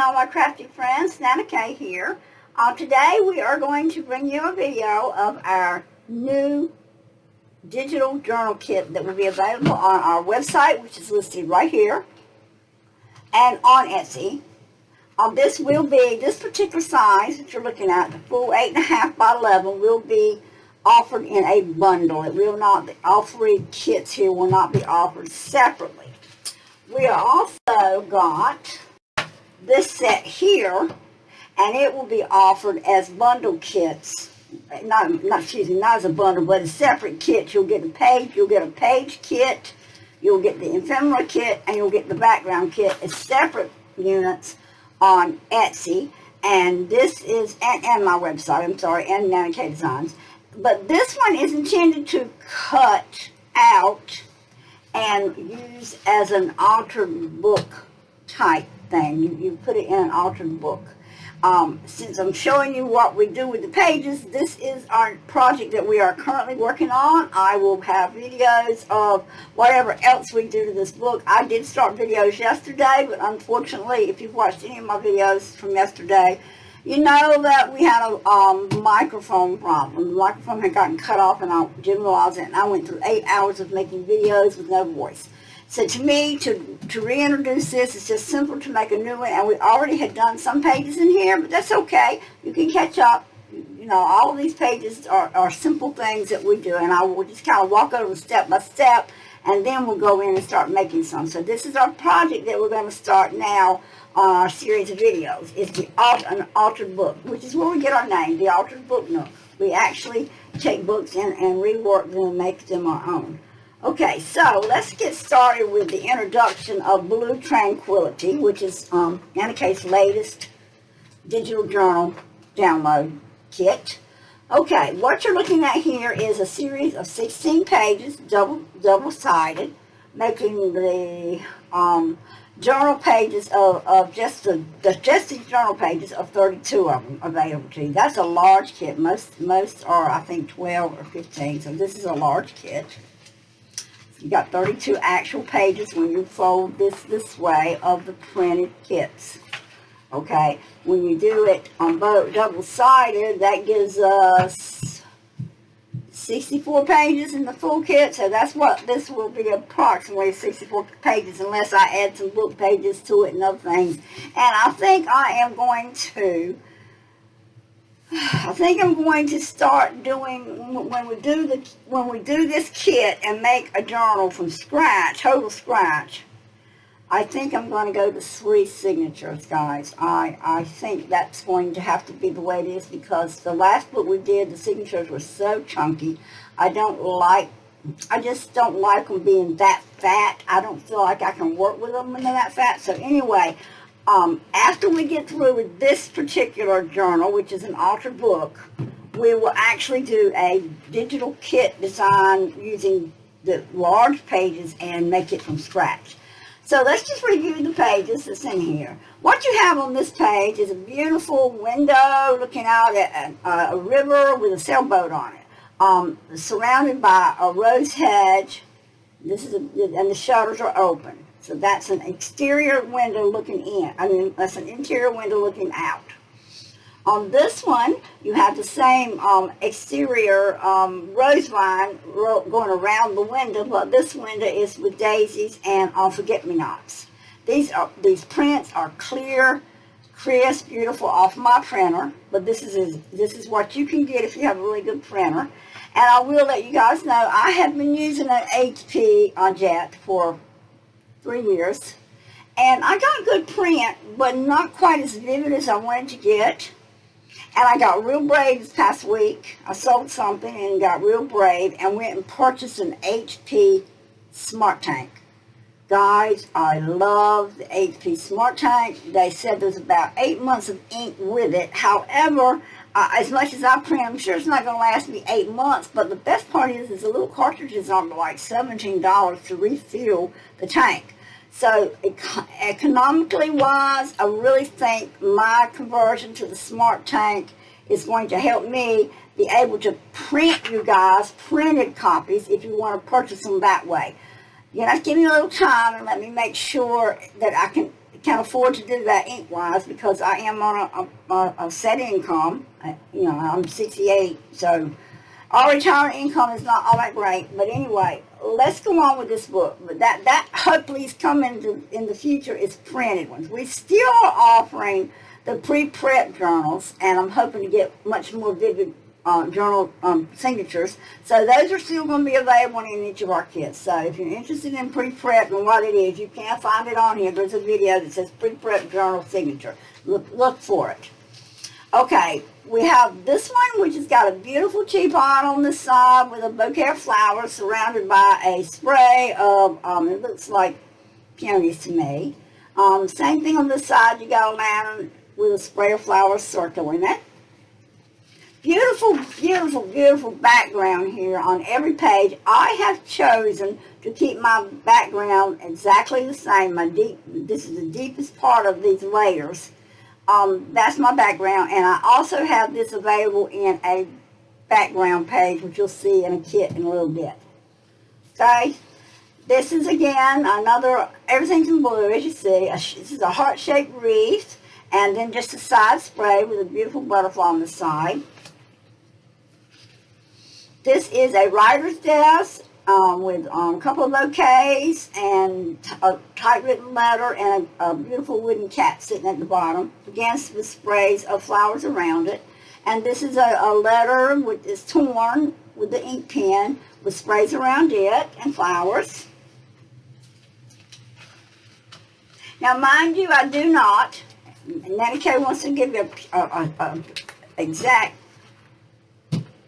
all my crafty friends, NanaKaye here. Today we are going to bring you a video of our new digital journal kit that will be available on our website, which is listed right here, and on Etsy. This particular size that you're looking at, the full 8.5 by 11, will be offered in a bundle. It will not, all three kits here will not be offered separately. We are also got this set here, and it will be offered as bundle kits. Not as a bundle, but a separate kit. You'll get a page kit, you'll get the ephemera kit, and you'll get the background kit as separate units on Etsy. And this is, and my website, I'm sorry, and NanaKaye Designs. But this one is intended to cut out and use as an altered book type thing. You put it in an altered book. Since I'm showing you what we do with the pages, this is our project that we are currently working on. I will have videos of whatever else we do to this book. I did start videos yesterday, but unfortunately, if you've watched any of my videos from yesterday, you know that we had a microphone problem. The microphone had gotten cut off, and I didn't realize it, and I went through 8 hours of making videos with no voice. So to me, to reintroduce this, it's just simple to make a new one, and we already had done some pages in here, but that's okay. You can catch up. You know, all of these pages are simple things that we do, and I will just kind of walk over step by step, and then we'll go in and start making some. So this is our project that we're going to start now on our series of videos. It's an altered book, which is where we get our name, the Altered Book Nook. We actually take books and rework them and make them our own. Okay, so let's get started with the introduction of Blue Tranquility, which is NanaKaye's latest digital journal download kit. Okay, what you're looking at here is a series of 16 pages, double-sided, making the journal pages of just these journal pages of 32 of them available to you. That's a large kit. Most are, I think, 12 or 15, so this is a large kit. You got 32 actual pages when you fold this way of the printed kits. Okay, when you do it on both double-sided, that gives us 64 pages in the full kit. So that's what this will be, approximately 64 pages, unless I add some book pages to it and other things. And I think I'm going to start doing, when we do this kit and make a journal from scratch, total scratch, I think I'm going to go to 3 signatures, guys. I think that's going to have to be the way it is, because the last book we did, the signatures were so chunky. I just don't like them being that fat. I don't feel like I can work with them when they're that fat. So anyway, after we get through with this particular journal, which is an altered book, we will actually do a digital kit design using the large pages and make it from scratch. So let's just review the pages that's in here. What you have on this page is a beautiful window looking out at a river with a sailboat on it, surrounded by a rose hedge. And the shutters are open. So that's an exterior window looking in. That's an interior window looking out. On this one, you have the same exterior rose vine going around the window, but this window is with daisies and forget-me-nots. These prints are clear, crisp, beautiful off my printer, but this is what you can get if you have a really good printer. And I will let you guys know, I have been using an HP Jet for 3 years, and I got good print, but not quite as vivid as I wanted to get. And I got real brave this past week. I sold something and got real brave and went and purchased an HP Smart Tank. Guys, I love the HP Smart Tank. They said there's about 8 months of ink with it. However, as much as I print, I'm sure it's not going to last me 8 months. But the best part is the little cartridges are like $17 to refill the tank. So economically wise, I really think my conversion to the Smart Tank is going to help me be able to print you guys printed copies if you want to purchase them that way. You have to give me a little time and let me make sure that I can can't afford to do that ink-wise because I am on a set income. You know, I'm 68, so our retirement income is not all that great. But anyway, let's go on with this book. But that hopefully is coming in the future is printed ones. We still are offering the pre-prep journals, and I'm hoping to get much more vivid journal signatures. So those are still going to be available in each of our kits. So if you're interested in pre-prep and what it is, you can find it on here. There's a video that says pre-prep journal signature. Look for it. Okay, we have this one, which has got a beautiful teapot on the side with a bouquet of flowers surrounded by a spray of, it looks like peonies to me. Same thing on this side, you got a lantern with a spray of flowers circling it. Beautiful, beautiful, beautiful background here on every page. I have chosen to keep my background exactly the same. This is the deepest part of these layers. That's my background, and I also have this available in a background page, which you'll see in a kit in a little bit. Okay, this is again another, everything's in blue as you see. This is a heart-shaped wreath, and then just a side spray with a beautiful butterfly on the side. This is a writer's desk with a couple of bouquets and a typewritten letter and a beautiful wooden cat sitting at the bottom, again with sprays of flowers around it. And this is a letter which is torn with the ink pen with sprays around it and flowers. Now mind you, I do not, NanaKaye wants to give you an exact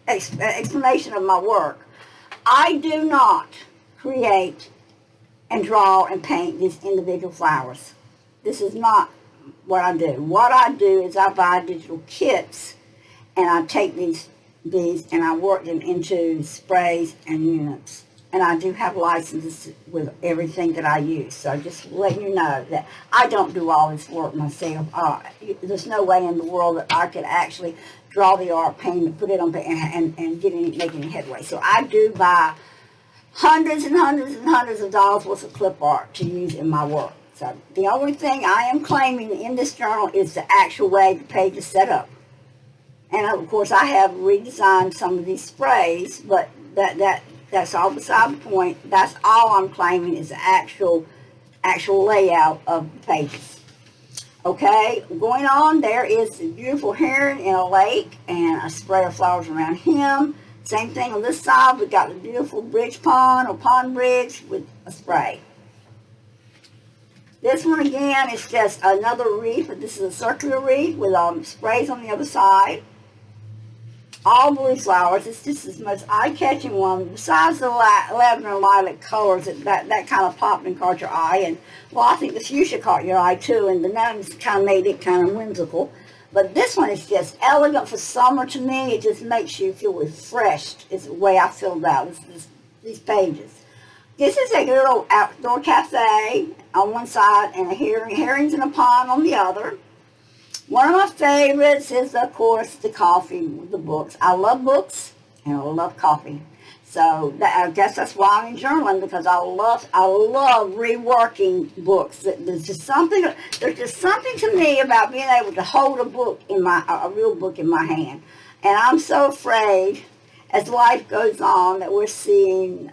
explanation of my work. I do not create and draw and paint these individual flowers. This is not what I do. What I do is I buy digital kits, and I take these and I work them into sprays and units. And I do have licenses with everything that I use. So just let you know that I don't do all this work myself. There's no way in the world that I could actually draw the art, paint it, put it on paper, and make any headway. So I do buy hundreds and hundreds and hundreds of dollars worth of clip art to use in my work. So the only thing I am claiming in this journal is the actual way the page is set up. And of course I have redesigned some of these sprays, but that's all beside the point. That's all I'm claiming is the actual layout of the pages. Okay, going on, there is a beautiful heron in a lake and a spray of flowers around him. Same thing on this side, we've got the beautiful bridge pond or pond bridge with a spray. This one again is just another wreath, but this is a circular wreath with sprays on the other side. All blue flowers. It's just the most eye-catching one. Besides the lavender and lilac colors, that kind of popped and caught your eye. And, well, I think the fuchsia caught your eye, too. And the nuns kind of made it kind of whimsical. But this one is just elegant for summer to me. It just makes you feel refreshed. It's the way I feel about these pages. This is a little outdoor cafe on one side and herrings in a pond on the other. One of my favorites is, of course, the coffee with the books. I love books and I love coffee. So I guess that's why I'm in journaling, because I love reworking books. There's just something to me about being able to hold a real book in my hand. And I'm so afraid as life goes on that we're seeing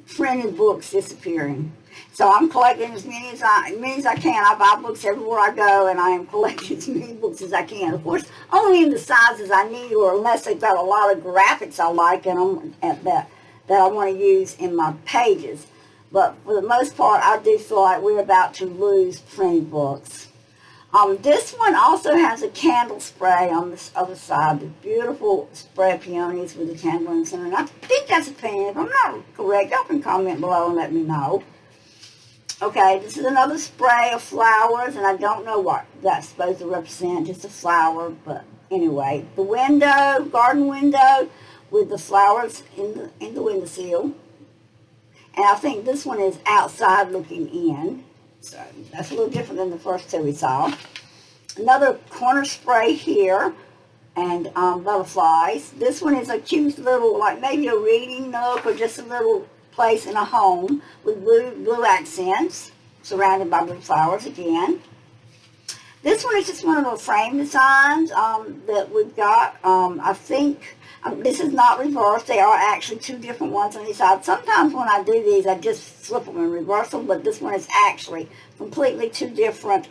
printed books disappearing. So I'm collecting as many as I can. I buy books everywhere I go, and I am collecting as many books as I can. Of course, only in the sizes I need, or unless they've got a lot of graphics I like and that I want to use in my pages. But for the most part, I do feel like we're about to lose printed books. This one also has a candle spray on this other side. The beautiful spray of peonies with the candle in the center. And I think that's a peony. If I'm not correct, y'all can comment below and let me know. Okay, this is another spray of flowers, and I don't know what that's supposed to represent, just a flower, but anyway. The window, garden window, with the flowers in the windowsill. And I think this one is outside looking in, so that's a little different than the first two we saw. Another corner spray here, and butterflies. This one is a cute little, like maybe a reading nook or just a little place in a home with blue accents. surrounded by blue flowers again. This one is just one of the frame designs that we've got. I think this is not reversed. They are actually two different ones on each side. Sometimes when I do these, I just flip them and reverse them, but this one is actually completely two different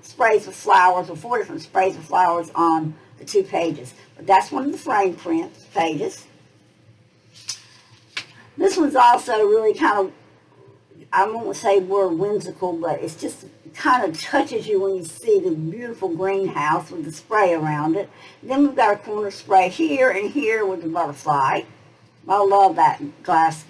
sprays of flowers, or four different sprays of flowers on the two pages. But that's one of the frame print pages. This one's also really kind of, I won't say word whimsical, but it's just kind of touches you when you see the beautiful greenhouse with the spray around it. Then we've got a corner spray here and here with the butterfly. I love that glass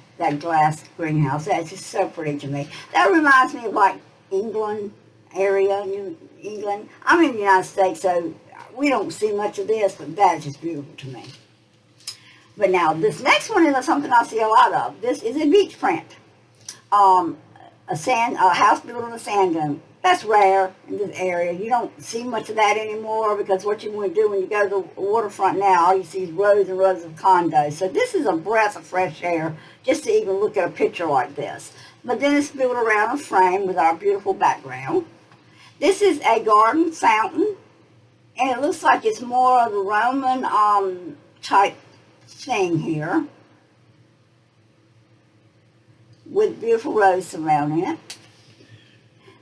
greenhouse. That's just so pretty to me. That reminds me of like England area, New England. I'm in the United States, so we don't see much of this, but that's just beautiful to me. But now this next one is something I see a lot of. This is a beach print. A house built on a sand dune. That's rare in this area. You don't see much of that anymore, because what you want to do when you go to the waterfront now, all you see is rows and rows of condos. So this is a breath of fresh air just to even look at a picture like this. But then it's built around a frame with our beautiful background. This is a garden fountain, and it looks like it's more of a Roman type thing here, with beautiful roses surrounding it.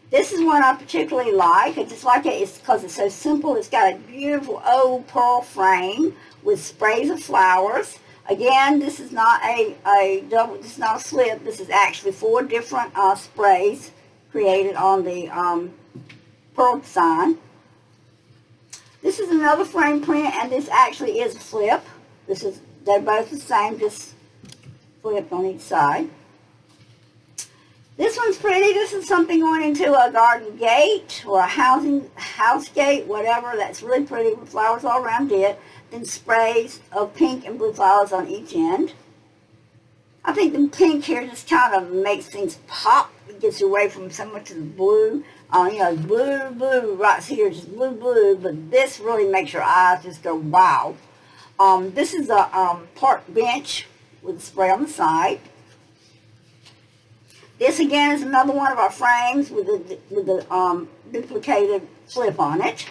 This is one I particularly like. I just like it because it's so simple. It's got a beautiful old pearl frame with sprays of flowers. Again, this is not a double. This is not a slip. This is actually four different sprays created on the pearl design. This is another frame print, and this actually is a flip. They're both the same, just flipped on each side. This one's pretty. This is something going into a garden gate or a house gate, whatever. That's really pretty with flowers all around it. Then sprays of pink and blue flowers on each end. I think the pink here just kind of makes things pop. It gets you away from so much of the blue. Blue right here, just blue. But this really makes your eyes just go wow. This is a park bench with a spray on the side. This again is another one of our frames with the duplicated flip on it.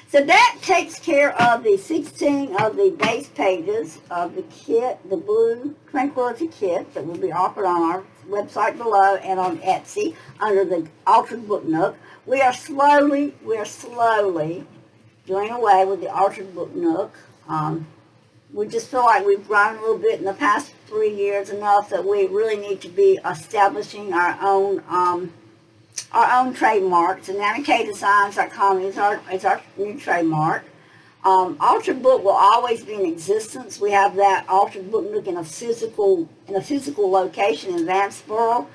So that takes care of the 16 of the base pages of the kit, the Blue Tranquility kit that will be offered on our website below and on Etsy under the Altered Book Nook. We are slowly doing away with the Altered Book Nook. We just feel like we've grown a little bit in the past 3 years, enough that we really need to be establishing our own trademarks. And NanaKayeDesigns.com is our new trademark. Altered Book will always be in existence. We have that Altered Book Nook in a physical location in Vanceboro.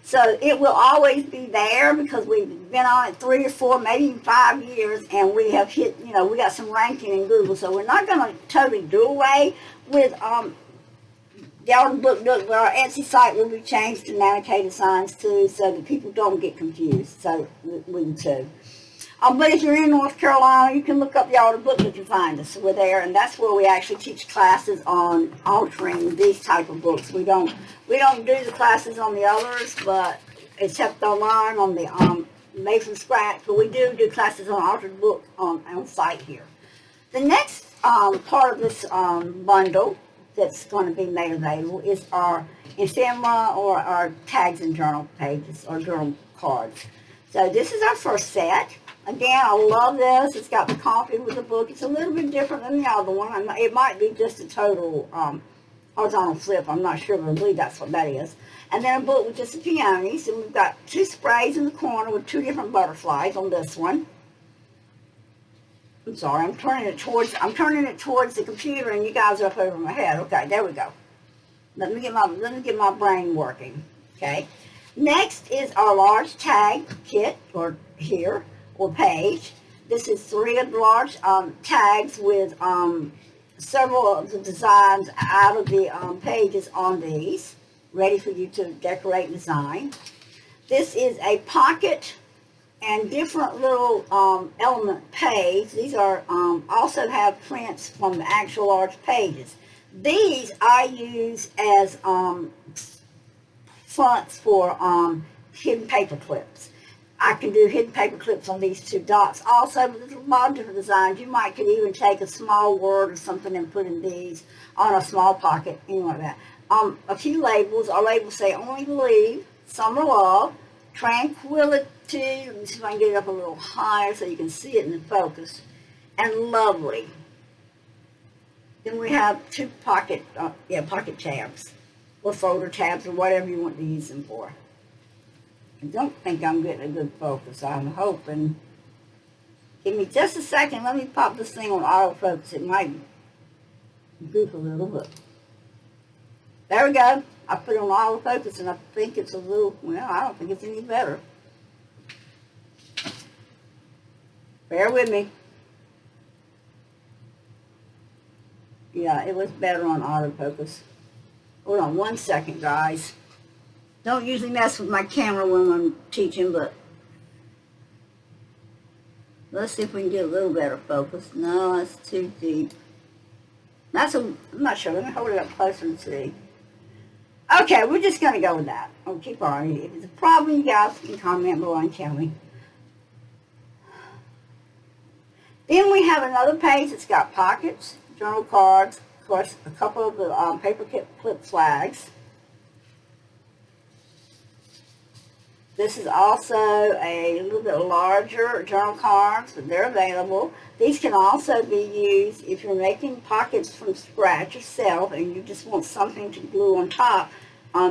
So it will always be there because we've been on it 3 or 4, maybe even 5 years, and we have hit, we got some ranking in Google. So we're not going to totally do away with the Altered Book Nook, but our Etsy site will be changed to NanaKaye Designs too, so that people don't get confused. So we can too. But if you're in North Carolina, you can look up the Altered Book Nook and find us. We're there, and that's where we actually teach classes on altering these type of books. We don't do the classes on the others, but except online on the made from scratch. But we do classes on Altered Book on site here. The next part of this bundle that's going to be made available is our ephemera, or our tags and journal pages or journal cards. So this is our first set. Again, I love this. It's got the coffee with the book. It's a little bit different than the other one. It might be just a total horizontal flip. I'm not sure, but I believe that's what that is. And then a book with just the peonies. And we've got 2 sprays in the corner with 2 different butterflies on this one. I'm sorry, I'm turning it towards the computer, and you guys are up over my head. Okay, there we go. Let me get my brain working. Okay. Next is our large tag kit, or page. This is 3 of the large tags with several of the designs out of the pages on these, ready for you to decorate and design. This is a pocket and different little element page. These are also have prints from the actual large pages. These I use as fronts for hidden paper clips. I can do hidden paper clips on these two dots. Also, there's a lot of different designs. You might could even take a small word or something and put in these on a small pocket, anything like that. A few labels. Our labels say Only Believe, Summer Love, Tranquility. Let me see if I can get it up a little higher so you can see it in the focus. And Lovely. Then we have two pocket tabs or folder tabs or whatever you want to use them for. I don't think I'm getting a good focus. I'm hoping. Give me just a second. Let me pop this thing on autofocus. It might goof a little, but there we go. I put it on autofocus, and I think it's a little, well, I don't think it's any better. Bear with me. Yeah, it was better on autofocus. Hold on one second, guys. Don't usually mess with my camera when I'm teaching, but let's see if we can get a little better focus. No, that's too deep. I'm not sure. Let me hold it up closer and see. Okay, we're just going to go with that. I'll keep on. If it's a problem, you guys can comment below and tell me. Then we have another page that's got pockets, journal cards, of course, a couple of the paper clip flags. This is also a little bit larger journal cards, but they're available. These can also be used if you're making pockets from scratch yourself and you just want something to glue on top.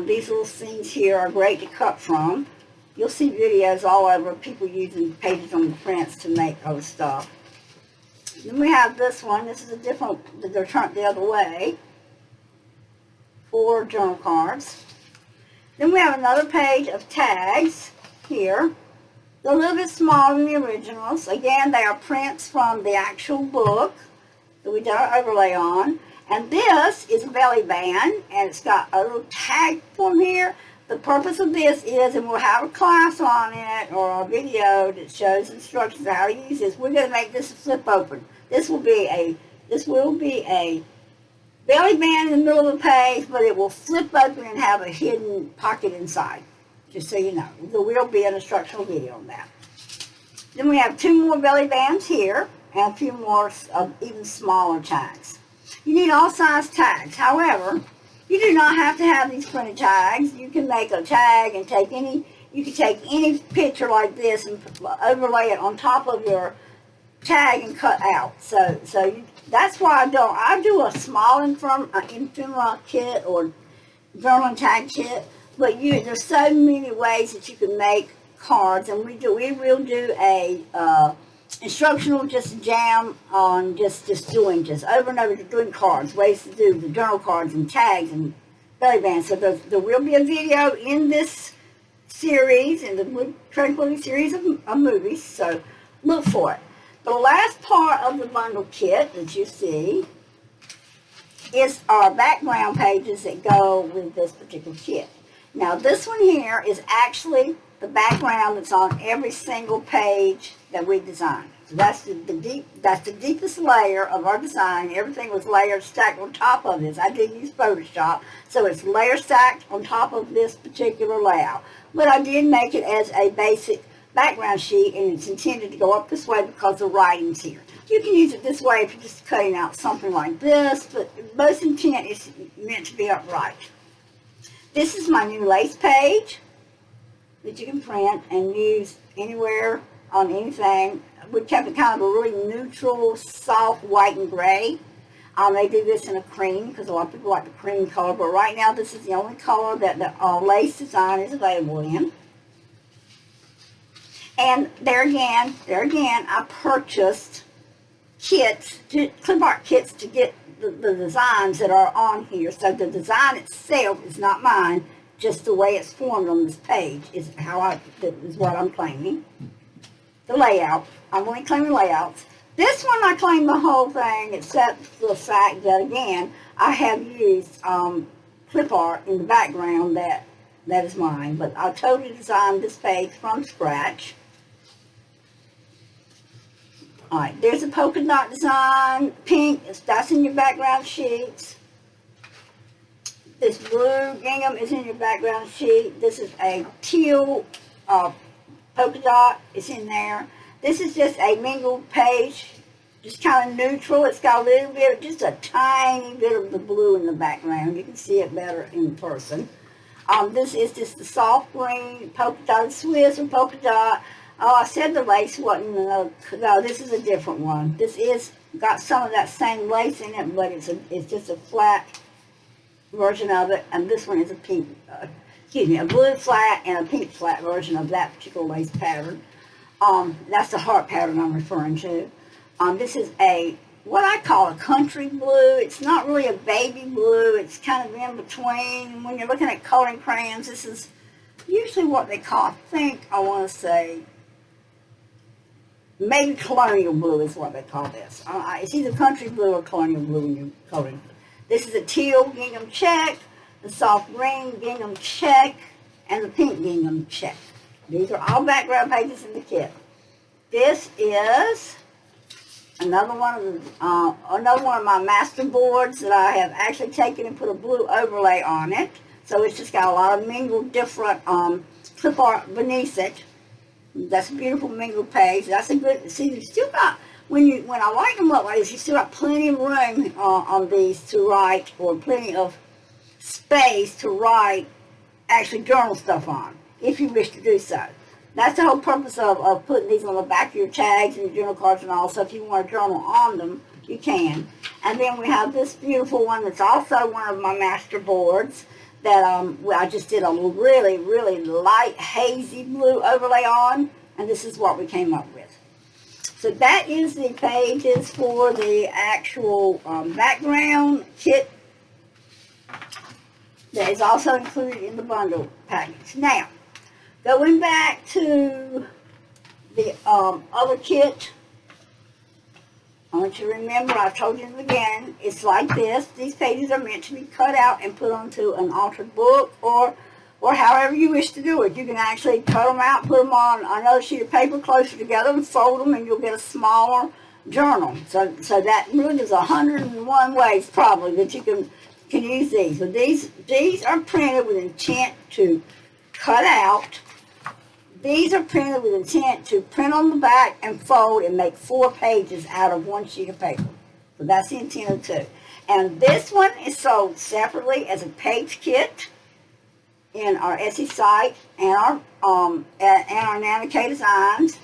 These little scenes here are great to cut from. You'll see videos all over people using pages on the prints to make other stuff. Then we have this one. This is a different, they're turned the other way. 4 journal cards. Then we have another page of tags here. They're a little bit smaller than the originals. Again, they are prints from the actual book that we did our overlay on. And this is a belly band, and it's got a little tag form here. The purpose of this is, and we'll have a class on it or a video that shows instructions on how to use this. We're going to make this a flip open. This will be a belly band in the middle of the page, but it will flip open and have a hidden pocket inside, just so you know. There will be an instructional video on that. Then we have 2 more belly bands here, and a few more even smaller tags. You need all size tags. However, you do not have to have these printed tags. You can make a tag and you can take any picture like this and overlay it on top of your tag and cut out. That's why I do a small ephemera kit or journal tag kit, but there's so many ways that you can make cards, and we will do a instructional just jam on just over and over doing cards, ways to do the journal cards and tags and belly bands. So there will be a video in this series, in the Blue Tranquility series of movies, so look for it. The last part of the bundle kit that you see is our background pages that go with this particular kit. Now this one here is actually the background that's on every single page that we designed. So that's the deepest layer of our design. Everything was layered, stacked on top of this. I did use Photoshop, so it's layer stacked on top of this particular layout. But I did make it as a basic background sheet, and it's intended to go up this way because the writing's here. You can use it this way if you're just cutting out something like this, but most intent is meant to be upright. This is my new lace page that you can print and use anywhere on anything. We kept it kind of a really neutral, soft white and gray. I may do this in a cream because a lot of people like the cream color, but right now this is the only color that the lace design is available in. And there again, I purchased kits, clip art kits to get the designs that are on here. So the design itself is not mine, just the way it's formed on this page is what I'm claiming. The layout, I'm only claiming layouts. This one I claim the whole thing, except for the fact that again, I have used clip art in the background that is mine, but I totally designed this page from scratch. Alright, there's a polka dot design, pink, that's in your background sheets. This blue gingham is in your background sheet. This is a teal polka dot. It's in there. This is just a mingled page, just kind of neutral. It's got a little bit, just a tiny bit of the blue in the background. You can see it better in person. This is just the soft green polka dot Swiss or polka dot. Oh, I said the lace wasn't, no, this is a different one. This is got some of that same lace in it, but it's just a flat version of it. And this one is a pink, a blue flat and a pink flat version of that particular lace pattern. That's the heart pattern I'm referring to. This is what I call a country blue. It's not really a baby blue. It's kind of in between. When you're looking at coloring crayons, this is usually what they call, I want to say, maybe colonial blue is what they call this. It's either country blue or colonial blue when you're coloring. This is a teal gingham check, the soft green gingham check, and the pink gingham check. These are all background pages in the kit. This is another one of my master boards that I have actually taken and put a blue overlay on it. So it's just got a lot of mingled different clip art beneath it. That's a beautiful mingled page. That's a good, see, you still got, when I light them up like this, you still got plenty of room on these to write, or plenty of space to write actually journal stuff on, if you wish to do so. That's the whole purpose of putting these on the back of your tags and your journal cards and all. So if you want to journal on them, you can. And then we have this beautiful one that's also one of my master boards that I just did a really, really light, hazy blue overlay on. And this is what we came up with. So that is the pages for the actual background kit that is also included in the bundle package. Now, going back to the other kit, I want you to remember, I told you in the beginning, it's like this. These pages are meant to be cut out and put onto an altered book, or however you wish to do it. You can actually cut them out, put them on another sheet of paper closer together and fold them, and you'll get a smaller journal. So that really is 101 ways probably that you can use these. So these are printed with intent to cut out. These are printed with intent to print on the back and fold and make 4 pages out of one sheet of paper. So that's the intent of 2. And this one is sold separately as a page kit in our Etsy site and our NanaKaye designs.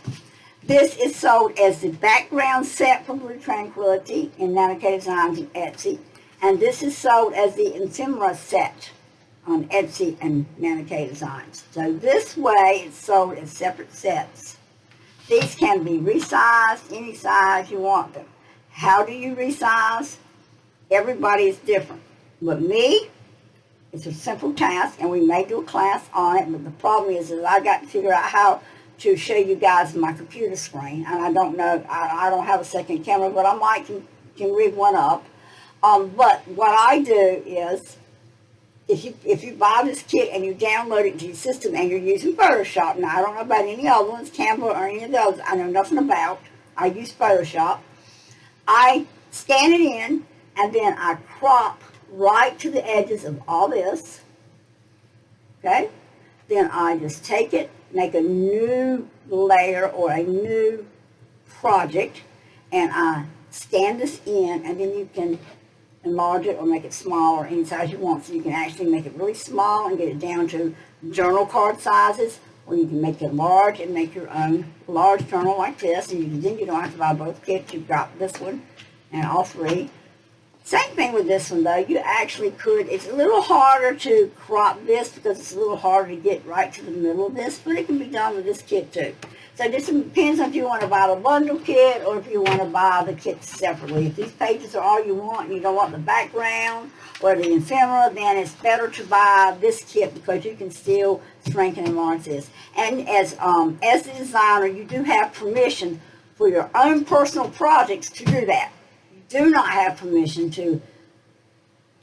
This is sold as the background set for Blue Tranquility in NanaKaye designs and Etsy. And this is sold as the ephemera set on Etsy and NanaKaye designs. So this way it's sold as separate sets. These can be resized any size you want them. How do you resize? Everybody is different. But me, it's a simple task, and we may do a class on it, but the problem is that I got to figure out how to show you guys my computer screen, and I don't know, I don't have a second camera, but I might can rig one up. But what I do is, if you buy this kit and you download it to your system and you're using Photoshop, now I don't know about any other ones, Canva or any of those, I know nothing about. I use Photoshop. I scan it in, and then I crop right to the edges of all this. Okay? Then I just take it, make a new layer or a new project, and I scan this in, and then you can enlarge it or make it smaller any size you want. So you can actually make it really small and get it down to journal card sizes, or you can make it large and make your own large journal like this. And then you don't have to buy both kits. You've got this one and all 3. Same thing with this one though. You actually could, it's a little harder to crop this because it's a little harder to get right to the middle of this, but it can be done with this kit too. So it just depends on if you want to buy the bundle kit or if you want to buy the kits separately. If these pages are all you want and you don't want the background or the ephemera, then it's better to buy this kit because you can still shrink and enlarge this. And as the designer, you do have permission for your own personal projects to do that. You do not have permission to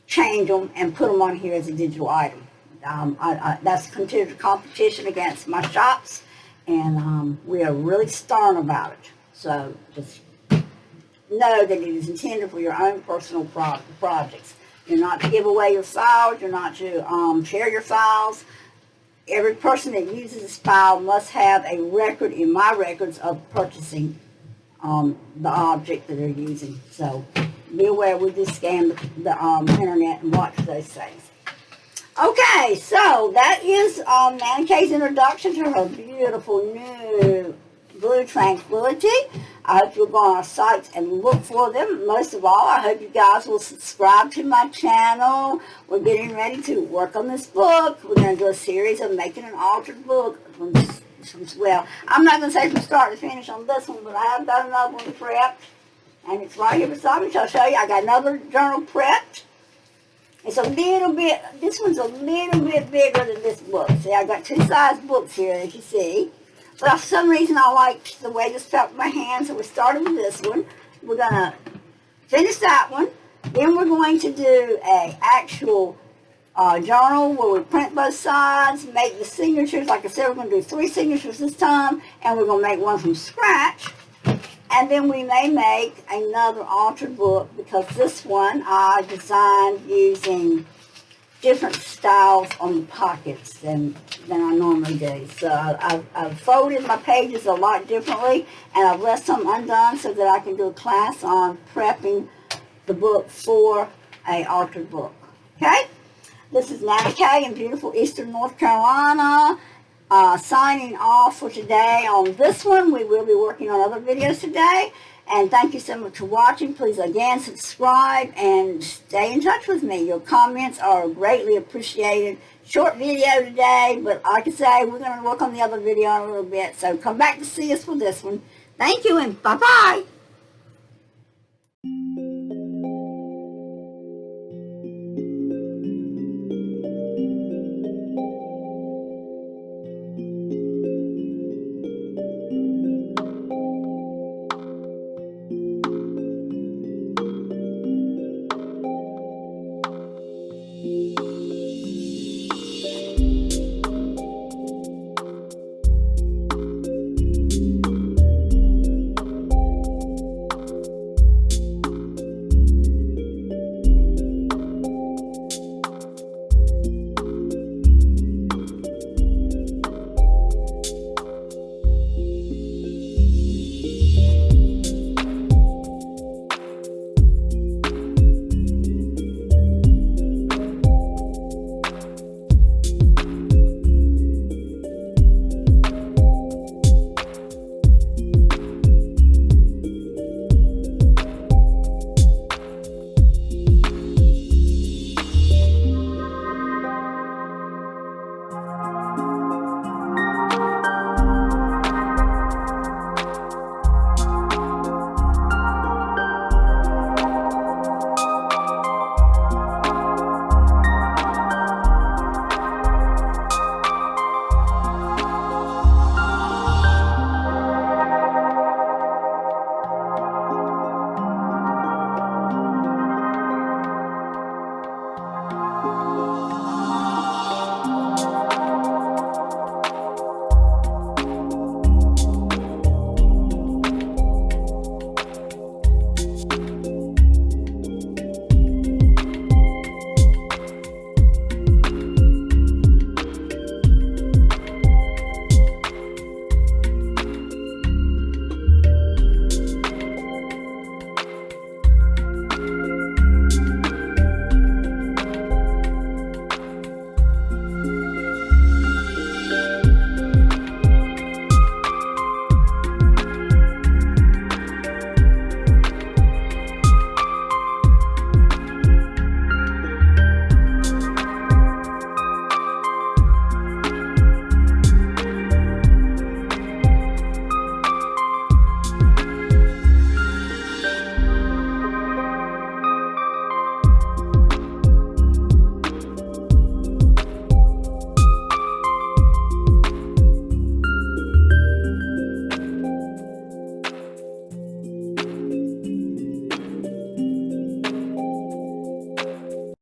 change them and put them on here as a digital item. That's considered competition against my shops. And we are really stern about it. So just know that it is intended for your own personal projects. You're not to give away your files. You're not to share your files. Every person that uses this file must have a record in my records of purchasing the object that they're using. So be aware, we just scan the internet and watch those things. Okay, so that is NanaKaye's introduction to her beautiful new Blue Tranquility. I hope you'll go on our sites and look for them. Most of all, I hope you guys will subscribe to my channel. We're getting ready to work on this book. We're going to do a series of making an altered book. Well, I'm not going to say from start to finish on this one, but I have got another one prepped. And it's right here beside me, so I'll show you. I got another journal prepped. It's a little bit, this one's a little bit bigger than this book. See, I got two size books here, as you see. But for some reason, I liked the way this felt in my hand, so we started with this one. We're going to finish that one. Then we're going to do an actual journal where we print both sides, make the signatures. Like I said, we're going to do 3 signatures this time, and we're going to make one from scratch. And then we may make another altered book, because this one I designed using different styles on the pockets than I normally do. So I've folded my pages a lot differently, and I've left some undone so that I can do a class on prepping the book for an altered book. Okay? This is NanaKaye in beautiful Eastern North Carolina. Signing off for today on this one. We will be working on other videos today. And thank you so much for watching. Please, again, subscribe and stay in touch with me. Your comments are greatly appreciated. Short video today, but like I say, we're going to work on the other video in a little bit. So come back to see us for this one. Thank you, and bye-bye.